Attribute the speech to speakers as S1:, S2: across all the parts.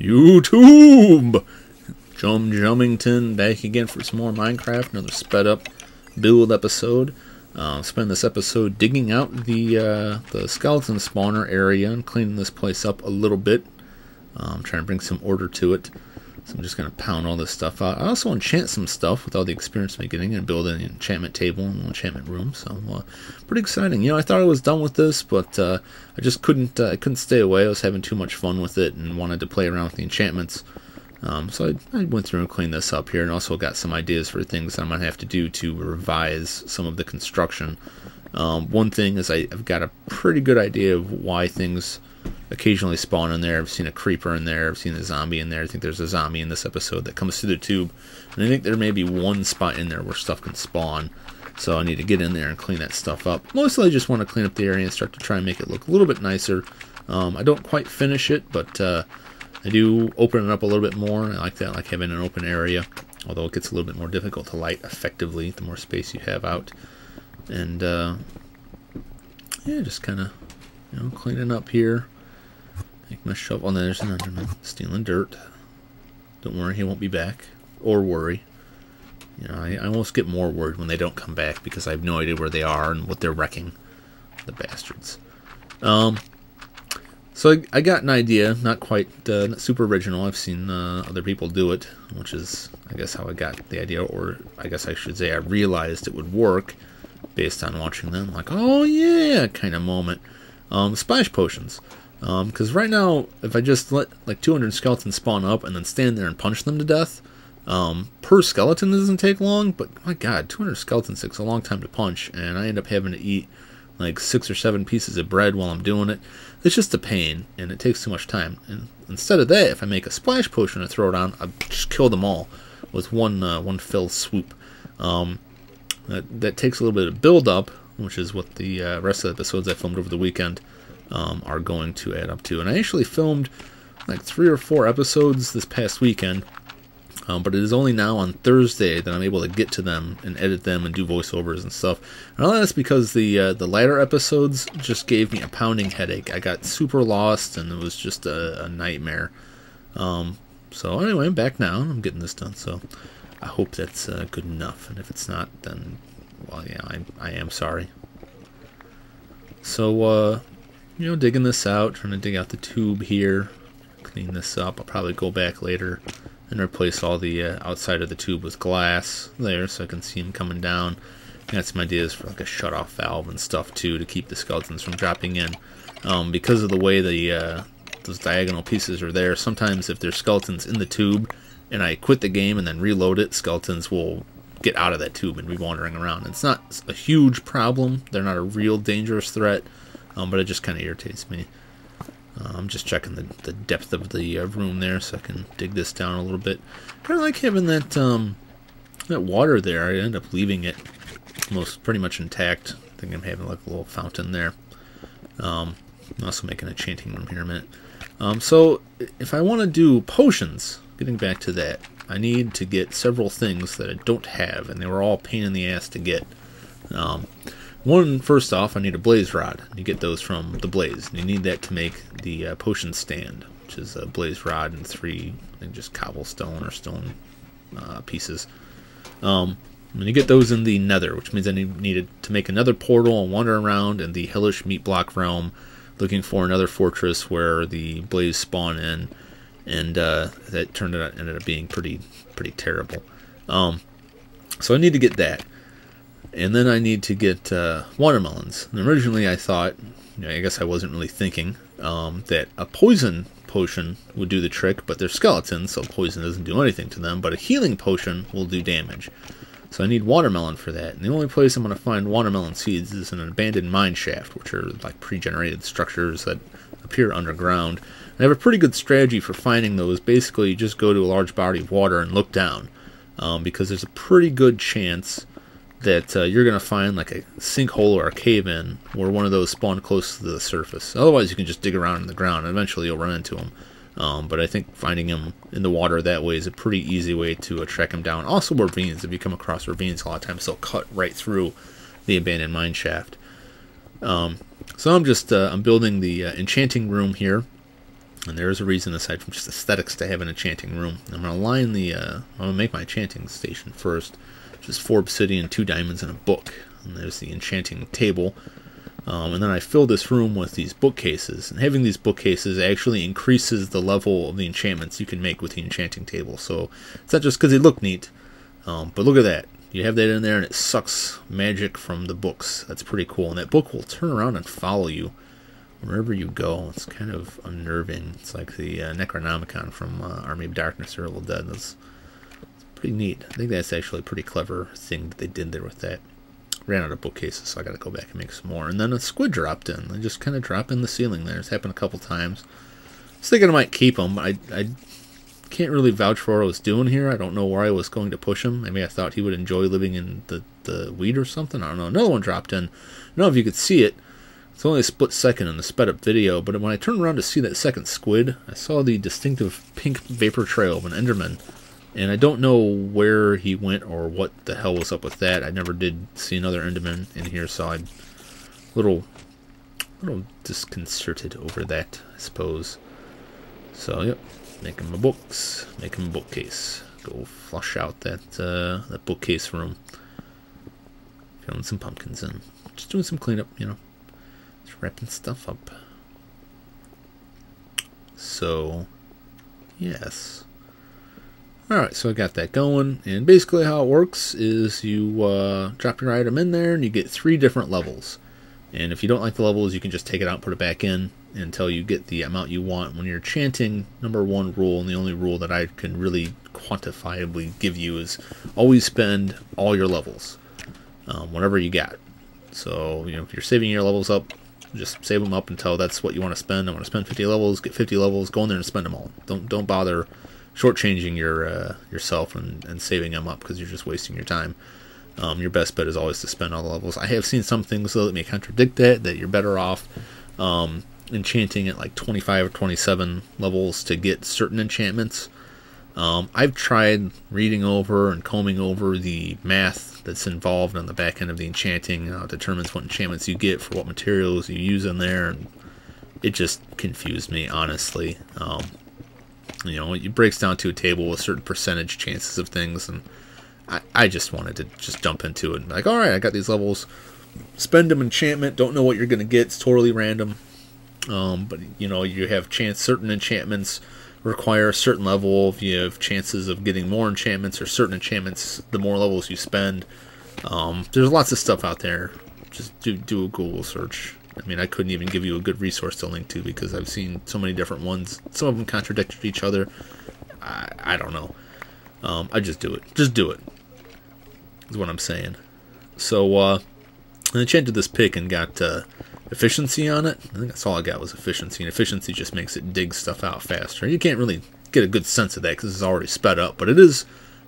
S1: YouTube! Jumington back again for some more Minecraft, another sped up build episode. Spend this episode digging out the skeleton spawner area and cleaning this place up a little bit. Trying to bring some order to it. So I'm just going to pound all this stuff out. I also enchant some stuff with all the experience I'm getting and build an enchantment table and an enchantment room. So pretty exciting. You know, I thought I was done with this, but I just couldn't stay away. I was having too much fun with it and wanted to play around with the enchantments. So I went through and cleaned this up here, and also got some ideas for things I'm going to have to do to revise some of the construction. One thing is I've got a pretty good idea of why things occasionally spawn in there. I've seen a creeper in there. I've seen a zombie in there. I think there's a zombie in this episode that comes through the tube. And I think there may be one spot in there where stuff can spawn. So I need to get in there and clean that stuff up. Mostly I just want to clean up the area and start to try and make it look a little bit nicer. I don't quite finish it, but I do open it up a little bit more. I like that. I like having an open area. Although it gets a little bit more difficult to light effectively the more space you have out. And yeah, just kind of, you know, cleaning up here. Make my shovel. Oh, there's an Enderman stealing dirt. Don't worry, he won't be back. Or worry. You know, I almost get more worried when they don't come back because I have no idea where they are and what they're wrecking. The bastards. So I got an idea. Not quite not super original. I've seen other people do it, which is, I guess, how I got the idea. Or I guess I should say I realized it would work based on watching them. Like, oh yeah, kind of moment. Splash potions. Because right now, if I just let like 200 skeletons spawn up and then stand there and punch them to death, per skeleton doesn't take long, but my god, 200 skeletons takes a long time to punch, and I end up having to eat like 6 or 7 pieces of bread while I'm doing it. It's just a pain, and it takes too much time. And instead of that, if I make a splash potion and throw it on, I just kill them all with one fell swoop. That takes a little bit of build up, which is what the rest of the episodes I filmed over the weekend are going to add up to. And I actually filmed like 3 or 4 episodes this past weekend, but it is only now on Thursday that I'm able to get to them and edit them and do voiceovers and stuff. And all that's because the latter episodes just gave me a pounding headache. I got super lost, and it was just a nightmare. So anyway, I'm back now, and I'm getting this done. So I hope that's good enough. And if it's not, then, well, yeah, I am sorry. So, you know, digging this out, trying to dig out the tube here, clean this up. I'll probably go back later and replace all the outside of the tube with glass there so I can see them coming down. I got some ideas for like a shut-off valve and stuff too to keep the skeletons from dropping in. Because of the way those diagonal pieces are there, sometimes if there's skeletons in the tube and I quit the game and then reload it, skeletons will get out of that tube and be wandering around. It's not a huge problem. They're not a real dangerous threat. But it just kind of irritates me. I'm just checking the depth of the room there so I can dig this down a little bit. Kind of like having that that water there. I end up leaving it pretty much intact. I think I'm having like a little fountain there. I'm also making a enchanting room here in a minute. So if I want to do potions, getting back to that, I need to get several things that I don't have, and they were all pain in the ass to get. First off, I need a blaze rod. You get those from the blaze. And you need that to make the potion stand, which is a blaze rod and 3, I think, just cobblestone or stone pieces. And you get those in the nether, which means I needed to make another portal and wander around in the hellish meat block realm, looking for another fortress where the blaze spawn in, and that ended up being pretty terrible. So I need to get that. And then I need to get watermelons. And originally I thought, you know, I guess I wasn't really thinking that a poison potion would do the trick, but they're skeletons, so poison doesn't do anything to them, but a healing potion will do damage. So I need watermelon for that. And the only place I'm going to find watermelon seeds is in an abandoned mine shaft, which are like pre-generated structures that appear underground. I have a pretty good strategy for finding those. Basically, you just go to a large body of water and look down, because there's a pretty good chance that you're going to find like a sinkhole or a cave-in where one of those spawn close to the surface. Otherwise, you can just dig around in the ground, and eventually you'll run into them. But I think finding them in the water that way is a pretty easy way to track them down. Also, ravines. If you come across ravines, a lot of times they'll cut right through the abandoned mine shaft. So I'm building the enchanting room here. And there is a reason aside from just aesthetics to have an enchanting room. I'm going to line the, I'm going to make my enchanting station first. Just 4 obsidian, 2 diamonds, and a book. And there's the enchanting table. And then I fill this room with these bookcases. And having these bookcases actually increases the level of the enchantments you can make with the enchanting table. So it's not just because they look neat, but look at that. You have that in there and it sucks magic from the books. That's pretty cool. And that book will turn around and follow you wherever you go. It's kind of unnerving. It's like the Necronomicon from Army of Darkness or Evil Dead. It's pretty neat. I think that's actually a pretty clever thing that they did there with that. Ran out of bookcases, so I got to go back and make some more. And then a squid dropped in. They just kind of drop in the ceiling there. It's happened a couple times. I was thinking I might keep them. I can't really vouch for what I was doing here. I don't know where I was going to push him. Maybe I thought he would enjoy living in the weed or something. I don't know. Another one dropped in. I don't know if you could see it. It's only a split second in the sped up video, but when I turned around to see that second squid, I saw the distinctive pink vapor trail of an Enderman. And I don't know where he went or what the hell was up with that. I never did see another Enderman in here, so I'm a little disconcerted over that, I suppose. So, yep, making my books, making my bookcase. Go flush out that bookcase room. Filling some pumpkins in. Just doing some cleanup, you know. Just wrapping stuff up. So, yes. Alright, so I got that going, and basically how it works is you drop your item in there and you get 3 different levels. And if you don't like the levels, you can just take it out and put it back in until you get the amount you want. When you're chanting, number 1 rule, and the only rule that I can really quantifiably give you is always spend all your levels, whatever you got. So, you know, if you're saving your levels up, just save them up until that's what you want to spend. I want to spend 50 levels, get 50 levels, go in there and spend them all. Don't bother shortchanging yourself and saving them up because you're just wasting your time. Your best bet is always to spend all the levels. I have seen some things though that may contradict that you're better off enchanting at like 25 or 27 levels to get certain enchantments. I've tried reading over and combing over the math that's involved on the back end of the enchanting. It determines what enchantments you get for what materials you use in there, and it just confused me, honestly. You know, it breaks down to a table with certain percentage chances of things, and I just wanted to just jump into it and be like, alright, I got these levels, spend them enchantment, don't know what you're going to get, it's totally random. But, you know, you have certain enchantments require a certain level, if you have chances of getting more enchantments, or certain enchantments, the more levels you spend. There's lots of stuff out there. Just do a Google search. I mean, I couldn't even give you a good resource to link to because I've seen so many different ones. Some of them contradict each other. I don't know. I just do it. Just do it, is what I'm saying. So, I enchanted this pick and got efficiency on it. I think that's all I got was efficiency, and efficiency just makes it dig stuff out faster. You can't really get a good sense of that because it's already sped up, but it is,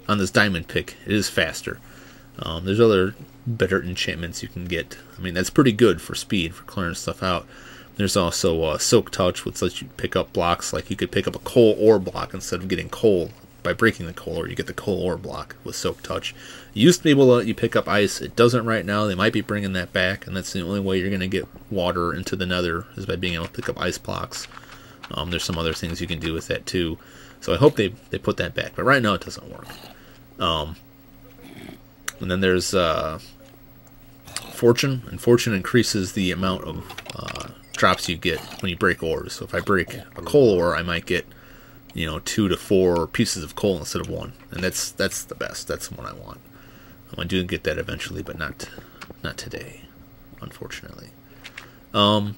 S1: on this diamond pick, it is faster. There's other better enchantments you can get. I mean, that's pretty good for speed, for clearing stuff out. There's also Soak Touch, which lets you pick up blocks. Like you could pick up a coal ore block instead of getting coal by breaking the coal ore. You get the coal ore block with Soak Touch. It used to be able to let you pick up ice. It doesn't right now. They might be bringing that back, and that's the only way you're going to get water into the nether is by being able to pick up ice blocks. There's some other things you can do with that too. So I hope they put that back. But right now it doesn't work. And then there's Fortune, and Fortune increases the amount of drops you get when you break ores. So if I break a coal ore, I might get, you know, 2 to 4 pieces of coal instead of 1, and that's the best. That's the one I want. I do get that eventually, but not today, unfortunately. Also,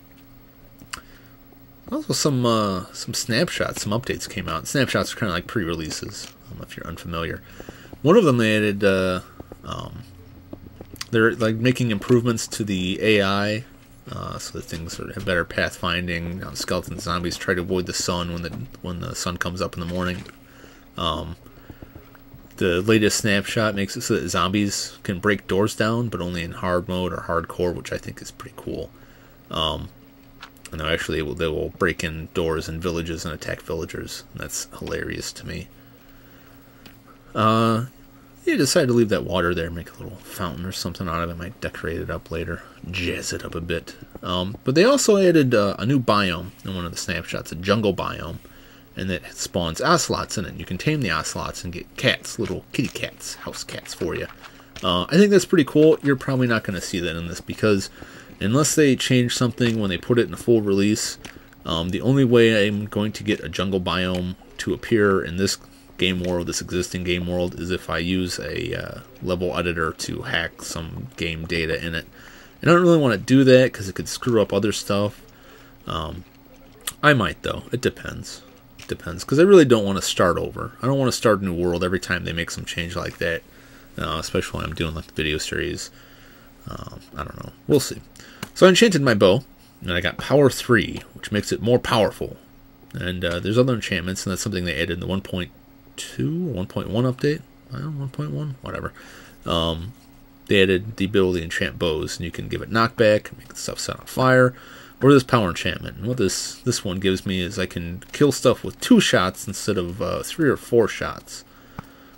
S1: some snapshots, some updates came out. Snapshots are kind of like pre-releases. I don't know if you're unfamiliar. One of them they added. They're like making improvements to the AI, so that things have better pathfinding. Skeleton zombies try to avoid the sun when the sun comes up in the morning. The latest snapshot makes it so that zombies can break doors down, but only in hard mode or hardcore, which I think is pretty cool. And actually, they will break in doors in villages and attack villagers. And that's hilarious to me. Yeah, decided to leave that water there, make a little fountain or something out of it. Might decorate it up later, jazz it up a bit. But they also added a new biome in one of the snapshots, a jungle biome, and it spawns ocelots in it. You can tame the ocelots and get cats, little kitty cats, house cats for you. I think that's pretty cool. You're probably not going to see that in this because unless they change something when they put it in a full release, the only way I'm going to get a jungle biome to appear in this game world, this existing game world, is if I use a level editor to hack some game data in it. And I don't really want to do that because it could screw up other stuff. I might though. It depends. It depends because I really don't want to start over. I don't want to start a new world every time they make some change like that. Especially when I'm doing like the video series. I don't know. We'll see. So I enchanted my bow, and I got power 3, which makes it more powerful. And there's other enchantments, and that's something they added in the 1.2 or 1.1 update. I don't know, 1.1, whatever. They added the ability to enchant bows, and you can give it knockback, make stuff set on fire, or this power enchantment. And what this one gives me is I can kill stuff with 2 shots instead of 3 or 4 shots.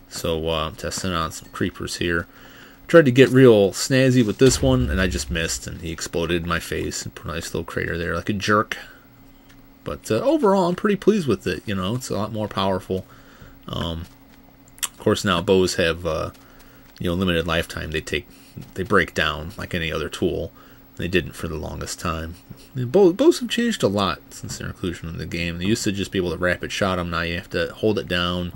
S1: So I'm testing out some creepers here. Tried to get real snazzy with this one, and I just missed, and he exploded in my face and put a nice little crater there like a jerk. But overall, I'm pretty pleased with it. You know, it's a lot more powerful. Of course, now bows have limited lifetime. They break down like any other tool. They didn't for the longest time. Bows have changed a lot since their inclusion in the game. They used to just be able to rapid shot them. Now you have to hold it down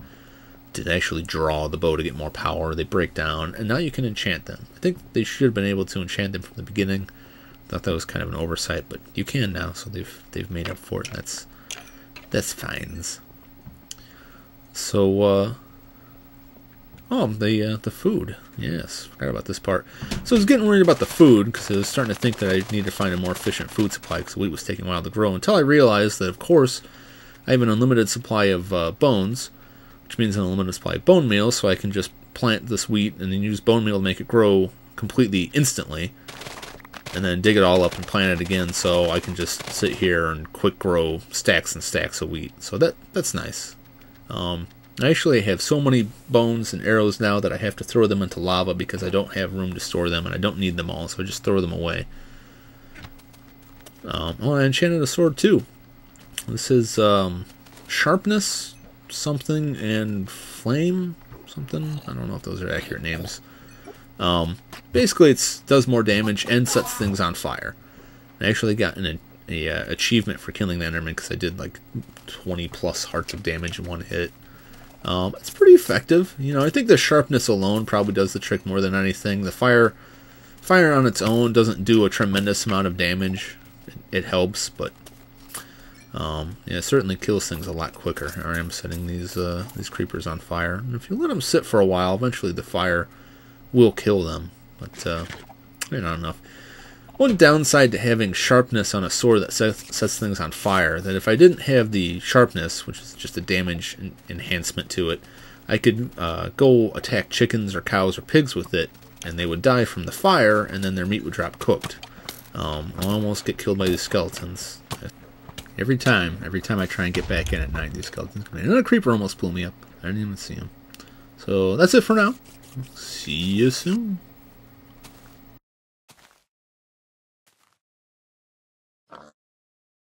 S1: to actually draw the bow to get more power. They break down, and now you can enchant them. I think they should have been able to enchant them from the beginning. Thought that was kind of an oversight, but you can now, so they've made up for it. And that's fines. So the food. Yes, forgot about this part. So I was getting worried about the food because I was starting to think that I needed to find a more efficient food supply because wheat was taking a while to grow. Until I realized that, of course, I have an unlimited supply of bones, which means an unlimited supply of bone meal, so I can just plant this wheat and then use bone meal to make it grow completely instantly, and then dig it all up and plant it again, so I can just sit here and quick grow stacks and stacks of wheat. So that's nice. I actually have so many bones and arrows now that I have to throw them into lava because I don't have room to store them, and I don't need them all, so I just throw them away. I enchanted a sword too. This is sharpness something and flame something. I don't know if those are accurate names. Basically, it does more damage and sets things on fire. I actually got an achievement for killing the Enderman because I did like 20 plus hearts of damage in one hit. It's pretty effective. You know, I think the sharpness alone probably does the trick more than anything. The fire on its own doesn't do a tremendous amount of damage. It helps, but it certainly kills things a lot quicker. I am setting these creepers on fire, and if you let them sit for a while, eventually the fire will kill them. But they're not enough. One downside to having sharpness on a sword that sets things on fire, that if I didn't have the sharpness, which is just a damage enhancement to it, I could go attack chickens or cows or pigs with it, and they would die from the fire, and then their meat would drop cooked. I'll almost get killed by these skeletons. Every time I try and get back in at night, these skeletons come in. Another creeper almost blew me up. I didn't even see him. So that's it for now. See you soon.